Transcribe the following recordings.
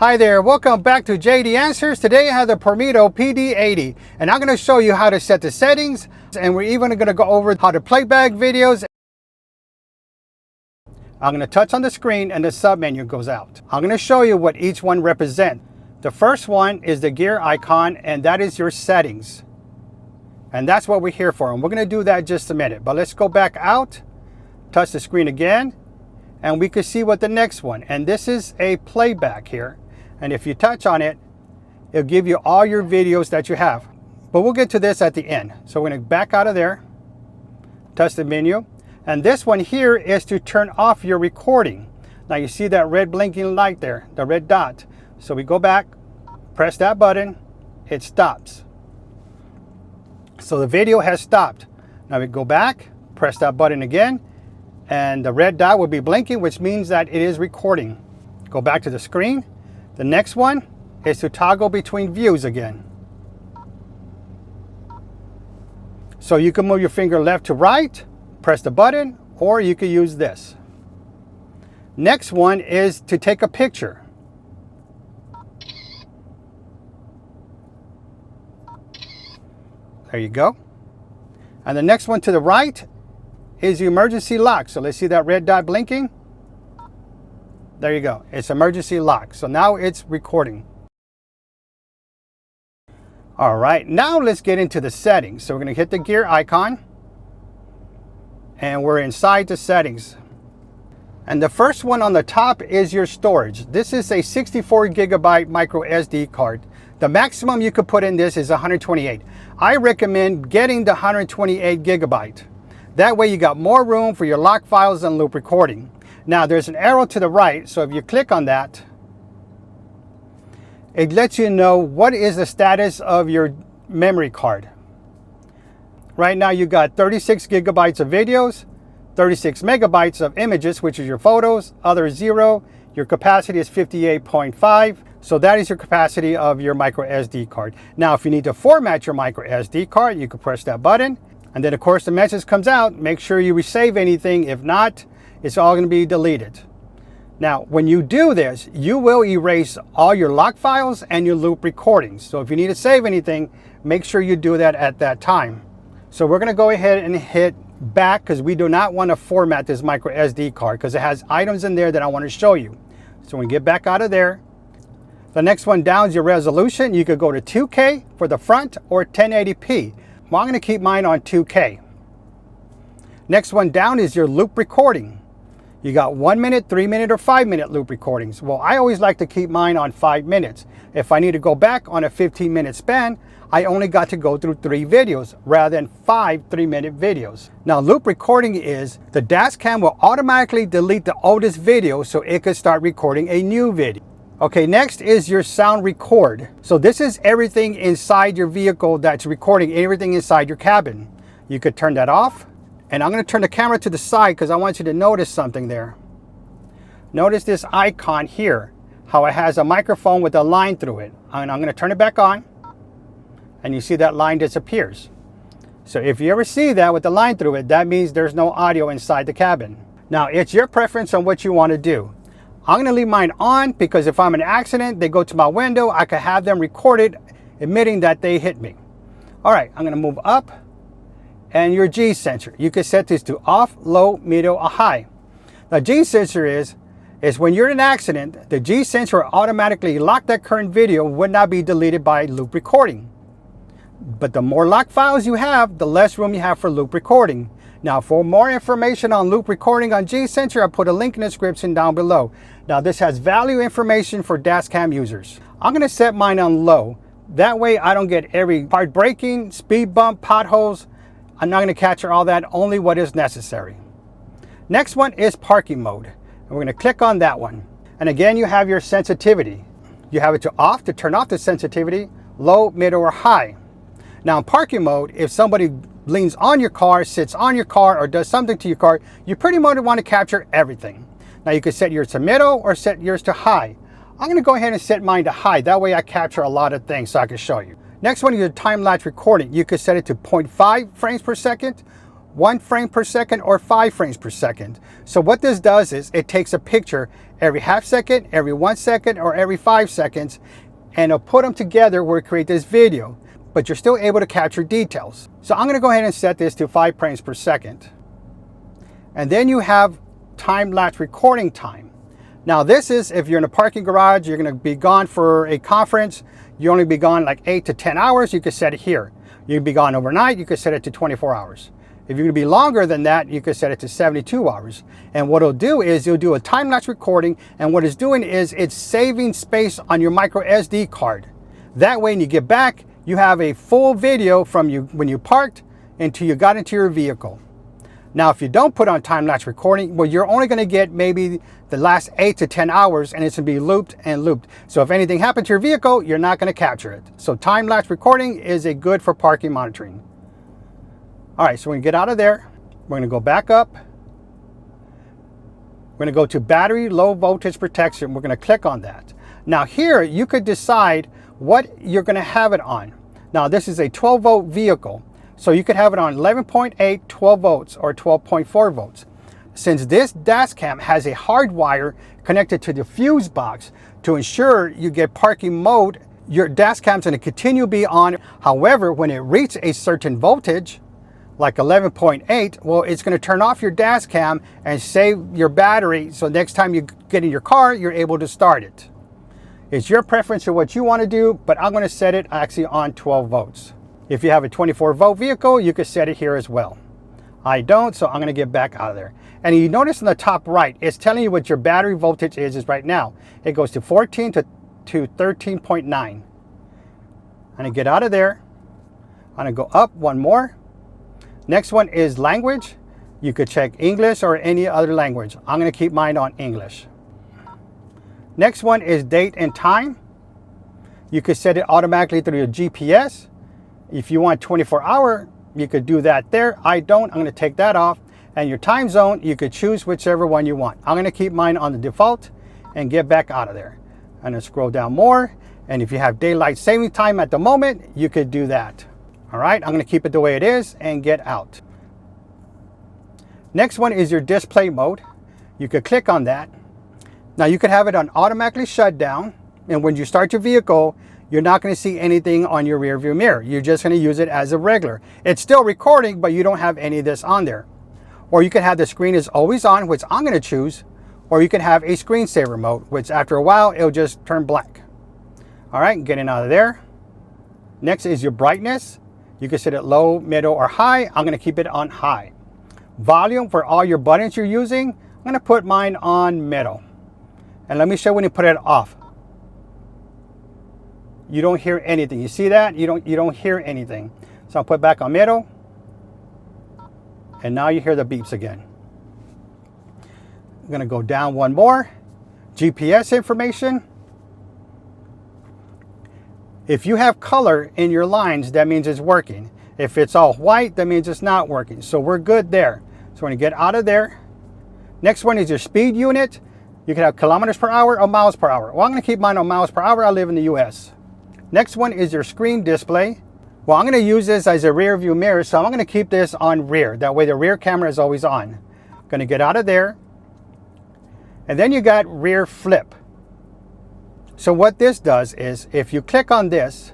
Hi there, welcome back to JD Answers. Today I have the Pormido Prd80 and I'm going to show you how to set the settings, and we're even going to go over how to playback videos. I'm going to touch on the screen and the sub menu goes out. I'm going to show you what each one represents. The first one is the gear icon, and that is your settings. And that's what we're here for, and we're going to do that in just a minute. But let's go back out, touch the screen again, and we can see what the next one, and this is a playback here. And if you touch on it, it'll give you all your videos that you have. But we'll get to this at the end. So we're going to back out of there, touch the menu. And this one here is to turn off your recording. Now you see that red blinking light there, the red dot. So we go back, press that button, it stops. So the video has stopped. Now we go back, press that button again, and the red dot will be blinking, which means that it is recording. Go back to the screen. The next one is to toggle between views again. So you can move your finger left to right, press the button, or you could use this. Next one is to take a picture. There you go. And the next one to the right is the emergency lock. So let's see that red dot blinking. There you go. It's emergency lock. So now it's recording. All right, now let's get into the settings. So we're going to hit the gear icon, and we're inside the settings. And the first one on the top is your storage. This is a 64 gigabyte micro SD card. The maximum you could put in this is 128. I recommend getting the 128 gigabyte. That way you got more room for your lock files and loop recording. Now there's an arrow to the right, so if you click on that, it lets you know what is the status of your memory card. Right now you got 36 gigabytes of videos, 36 megabytes of images, which is your photos, other 0. Your capacity is 58.5. So that is your capacity of your micro SD card. Now, if you need to format your micro SD card, you can press that button. And then of course the message comes out, make sure you resave anything. If not, it's all going to be deleted. Now, when you do this, you will erase all your lock files and your loop recordings. So if you need to save anything, make sure you do that at that time. So we're going to go ahead and hit back because we do not want to format this micro SD card because it has items in there that I want to show you. So when we get back out of there, the next one down is your resolution. You could go to 2K for the front or 1080p. Well, I'm going to keep mine on 2K. Next one down is your loop recording. You got 1 minute, 3 minute, or 5 minute loop recordings. Well, I always like to keep mine on 5 minutes. If I need to go back on a 15-minute span, I only got to go through 3 videos rather than 5 3-minute videos. Now, loop recording is the dashcam will automatically delete the oldest video so it could start recording a new video. Okay, next is your sound record. So this is everything inside your vehicle that's recording everything inside your cabin. You could turn that off. And I'm going to turn the camera to the side because I want you to notice something there. Notice this icon here, how it has a microphone with a line through it. And I'm going to turn it back on, and you see that line disappears. So if you ever see that with the line through it, that means there's no audio inside the cabin. Now, it's your preference on what you want to do. I'm going to leave mine on because if I'm in an accident, they go to my window, I could have them recorded admitting that they hit me. All right, I'm going to move up. And your G sensor, you can set this to off, low, middle, or high. The G sensor is when you're in an accident, the G sensor will automatically lock that current video, would not be deleted by loop recording. But the more lock files you have, the less room you have for loop recording. Now, for more information on loop recording on G sensor, I put a link in the description down below. Now, this has value information for dashcam users. I'm going to set mine on low. That way I don't get every part breaking, speed bump, potholes. I'm not going to capture all that, only what is necessary. Next one is parking mode. And we're going to click on that one. And again, you have your sensitivity. You have it to off to turn off the sensitivity, low, middle, or high. Now in parking mode, if somebody leans on your car, sits on your car, or does something to your car, you pretty much want to capture everything. Now you can set yours to middle or set yours to high. I'm going to go ahead and set mine to high. That way I capture a lot of things so I can show you. Next one is your time-lapse recording. You could set it to 0.5 frames per second, 1 frame per second, or 5 frames per second. So what this does is it takes a picture every half second, every 1 second, or every 5 seconds, and it'll put them together where it create this video, but you're still able to capture details. So I'm going to go ahead and set this to 5 frames per second. And then you have time-lapse recording time. Now this is if you're in a parking garage, you're going to be gone for a conference, you only be gone like 8 to 10 hours, you could set it here. You can be gone overnight, you could set it to 24 hours. If you're going to be longer than that, you could set it to 72 hours. And what it'll do is you'll do a time-lapse recording, and what it's doing is it's saving space on your micro SD card. That way when you get back, you have a full video from when you parked until you got into your vehicle. Now, if you don't put on time-lapse recording, well, you're only going to get maybe the last 8 to 10 hours, and it's going to be looped and looped. So if anything happens to your vehicle, you're not going to capture it. So time-lapse recording is a good for parking monitoring. All right, so we're going to get out of there. We're going to go back up. We're going to go to battery low voltage protection. We're going to click on that. Now here, you could decide what you're going to have it on. Now this is a 12 volt vehicle. So you could have it on 11.8, 12 volts, or 12.4 volts. Since this dashcam has a hardwire connected to the fuse box to ensure you get parking mode, your dashcam's going to continue to be on. However, when it reaches a certain voltage, like 11.8, well, it's going to turn off your dashcam and save your battery. So next time you get in your car, you're able to start it. It's your preference of what you want to do, but I'm going to set it actually on 12 volts. If you have a 24 volt vehicle, you could set it here as well. I don't, so I'm going to get back out of there. And you notice in the top right, it's telling you what your battery voltage is right now. It goes to 14 to 13.9. I'm going to get out of there. I'm going to go up one more. Next one is language. You could check English or any other language. I'm going to keep mine on English. Next one is date and time. You could set it automatically through your GPS. If you want 24-hour, you could do that there. I don't. I'm going to take that off. And your time zone, you could choose whichever one you want. I'm going to keep mine on the default and get back out of there. I'm going to scroll down more. And if you have daylight saving time at the moment, you could do that. All right, I'm going to keep it the way it is and get out. Next one is your display mode. You could click on that. Now you could have it on automatically shut down. And when you start your vehicle, you're not going to see anything on your rear view mirror. You're just going to use it as a regular. It's still recording, but you don't have any of this on there. Or you can have the screen is always on, which I'm going to choose. Or you can have a screensaver mode, which after a while, it'll just turn black. All right, getting out of there. Next is your brightness. You can set it low, middle, or high. I'm going to keep it on high. Volume for all your buttons you're using, I'm going to put mine on middle. And let me show you when you put it off. You don't hear anything. You see that? You don't hear anything. So I'll put back on middle. And now you hear the beeps again. I'm going to go down one more. GPS information. If you have color in your lines, that means it's working. If it's all white, that means it's not working. So we're good there. So we're going to get out of there. Next one is your speed unit. You can have kilometers per hour or miles per hour. Well, I'm going to keep mine on miles per hour. I live in the US. Next one is your screen display. Well, I'm going to use this as a rear view mirror, so I'm going to keep this on rear. That way the rear camera is always on. Going to get out of there. And then you got rear flip. So what this does is if you click on this,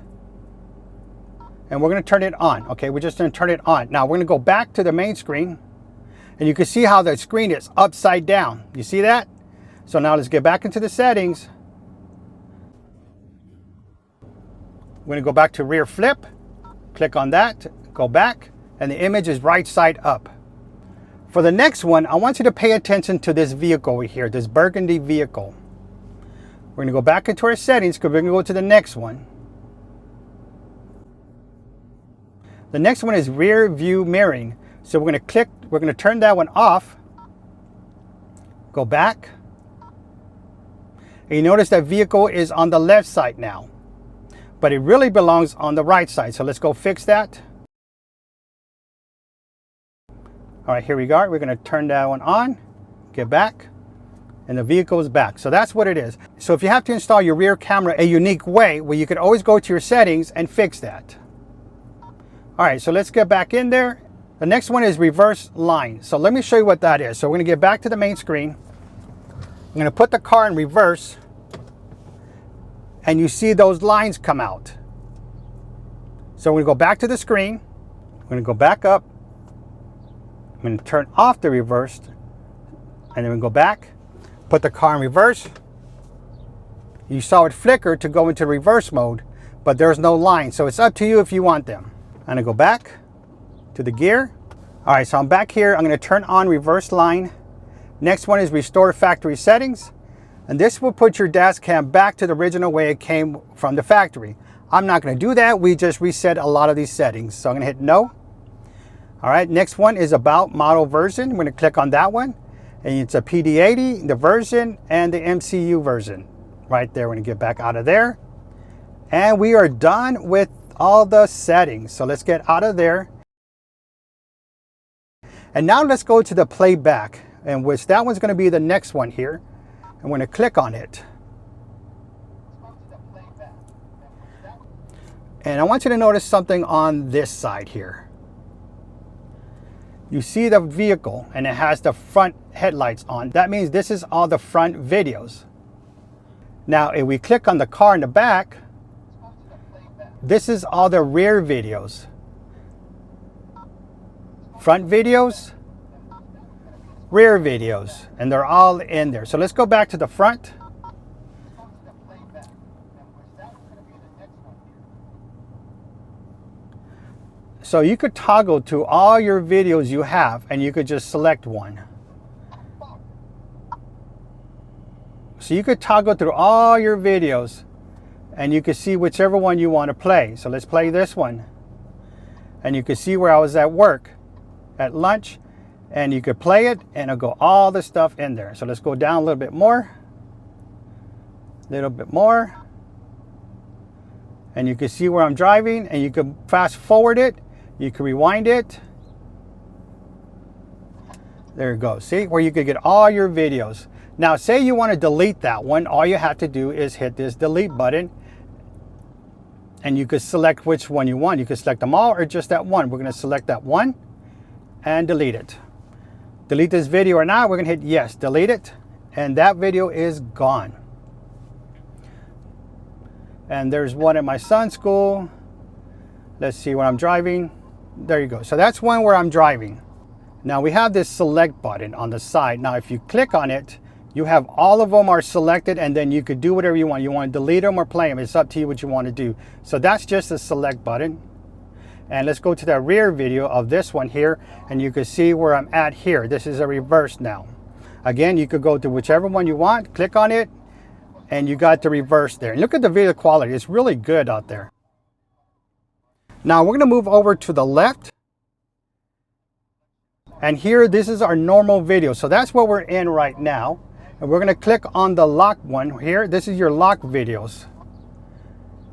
and we're going to turn it on. Okay, we're just going to turn it on. Now we're going to go back to the main screen, and you can see how the screen is upside down. You see that? So now let's get back into the settings. We're going to go back to rear flip, click on that, go back, and the image is right side up. For the next one, I want you to pay attention to this vehicle over here, this burgundy vehicle. We're going to go back into our settings because we're going to go to the next one. The next one is rear view mirroring. So we're going to turn that one off, go back, and you notice that vehicle is on the left side now. But it really belongs on the right side. So let's go fix that. All right, here we go. We're going to turn that one on, get back, and the vehicle is back. So that's what it is. So if you have to install your rear camera a unique way, well, you can always go to your settings and fix that. All right, so let's get back in there. The next one is reverse line. So let me show you what that is. So we're going to get back to the main screen. I'm going to put the car in reverse, and you see those lines come out. So we're going to go back to the screen. I'm going to go back up. I'm going to turn off the reverse, and then we go back, put the car in reverse. You saw it flicker to go into reverse mode, but there's no line. So it's up to you if you want them. I'm going to go back to the gear. All right, so I'm back here. I'm going to turn on reverse line. Next one is restore factory settings. And this will put your dash cam back to the original way it came from the factory. I'm not going to do that. We just reset a lot of these settings. So I'm going to hit no. All right, next one is about model version. I'm going to click on that one. And it's a PD80, the version, and the MCU version. Right there, we're going to get back out of there. And we are done with all the settings. So let's get out of there. And now let's go to the playback, in which that one's going to be the next one here. I'm going to click on it. And I want you to notice something on this side here. You see the vehicle and it has the front headlights on. That means this is all the front videos. Now, if we click on the car in the back, this is all the rear videos. Front videos, rear videos, and they're all in there. So let's go back to the front. So you could toggle to all your videos you have, and you could just select one. So you could toggle through all your videos, and you could see whichever one you want to play. So let's play this one. And you could see where I was at work, at lunch, and you could play it, and it'll go all the stuff in there. So let's go down a little bit more. And you can see where I'm driving, and you can fast forward it. You can rewind it. There you go. See where you could get all your videos. Now, say you want to delete that one. All you have to do is hit this delete button, and you could select which one you want. You could select them all or just that one. We're going to select that one and delete it. Delete this video or not. We're going to hit yes, delete it, and that video is gone. And there's one at my son's school. Let's see where I'm driving. There you go. So that's one where I'm driving. Now we have this select button on the side. Now if you click on it, you have all of them are selected, and then you could do whatever you want. You want to delete them or play them. It's up to you what you want to do. So that's just a select button. And let's go to the rear video of this one here, and you can see where I'm at here. This is a reverse now. Again, you could go to whichever one you want, click on it, and you got the reverse there. And look at the video quality. It's really good out there. Now we're going to move over to the left. And here, this is our normal video. So that's what we're in right now. And we're going to click on the lock one here. This is your lock videos.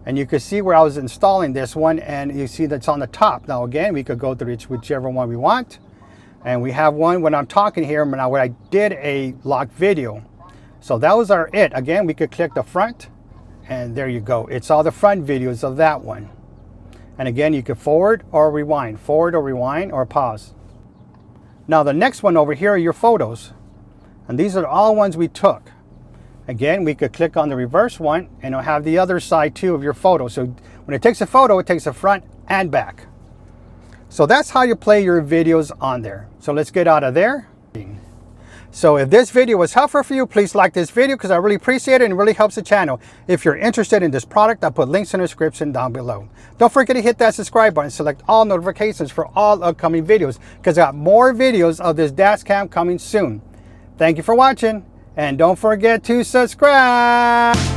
And you can see where I was installing this one, and you see that's on the top. Now again, we could go through whichever one we want. And we have one when I'm talking here, now where I did a lock video. So that was our it. Again, we could click the front, and there you go. It's all the front videos of that one. And again, you could forward or rewind, or pause. Now the next one over here are your photos. And these are all ones we took. Again, we could click on the reverse one, and it'll have the other side too of your photo. So when it takes a photo, it takes the front and back. So that's how you play your videos on there. So let's get out of there. So if this video was helpful for you, please like this video because I really appreciate it and it really helps the channel. If you're interested in this product, I'll put links in the description down below. Don't forget to hit that subscribe button and select all notifications for all upcoming videos because I got more videos of this dash cam coming soon. Thank you for watching, and don't forget to subscribe.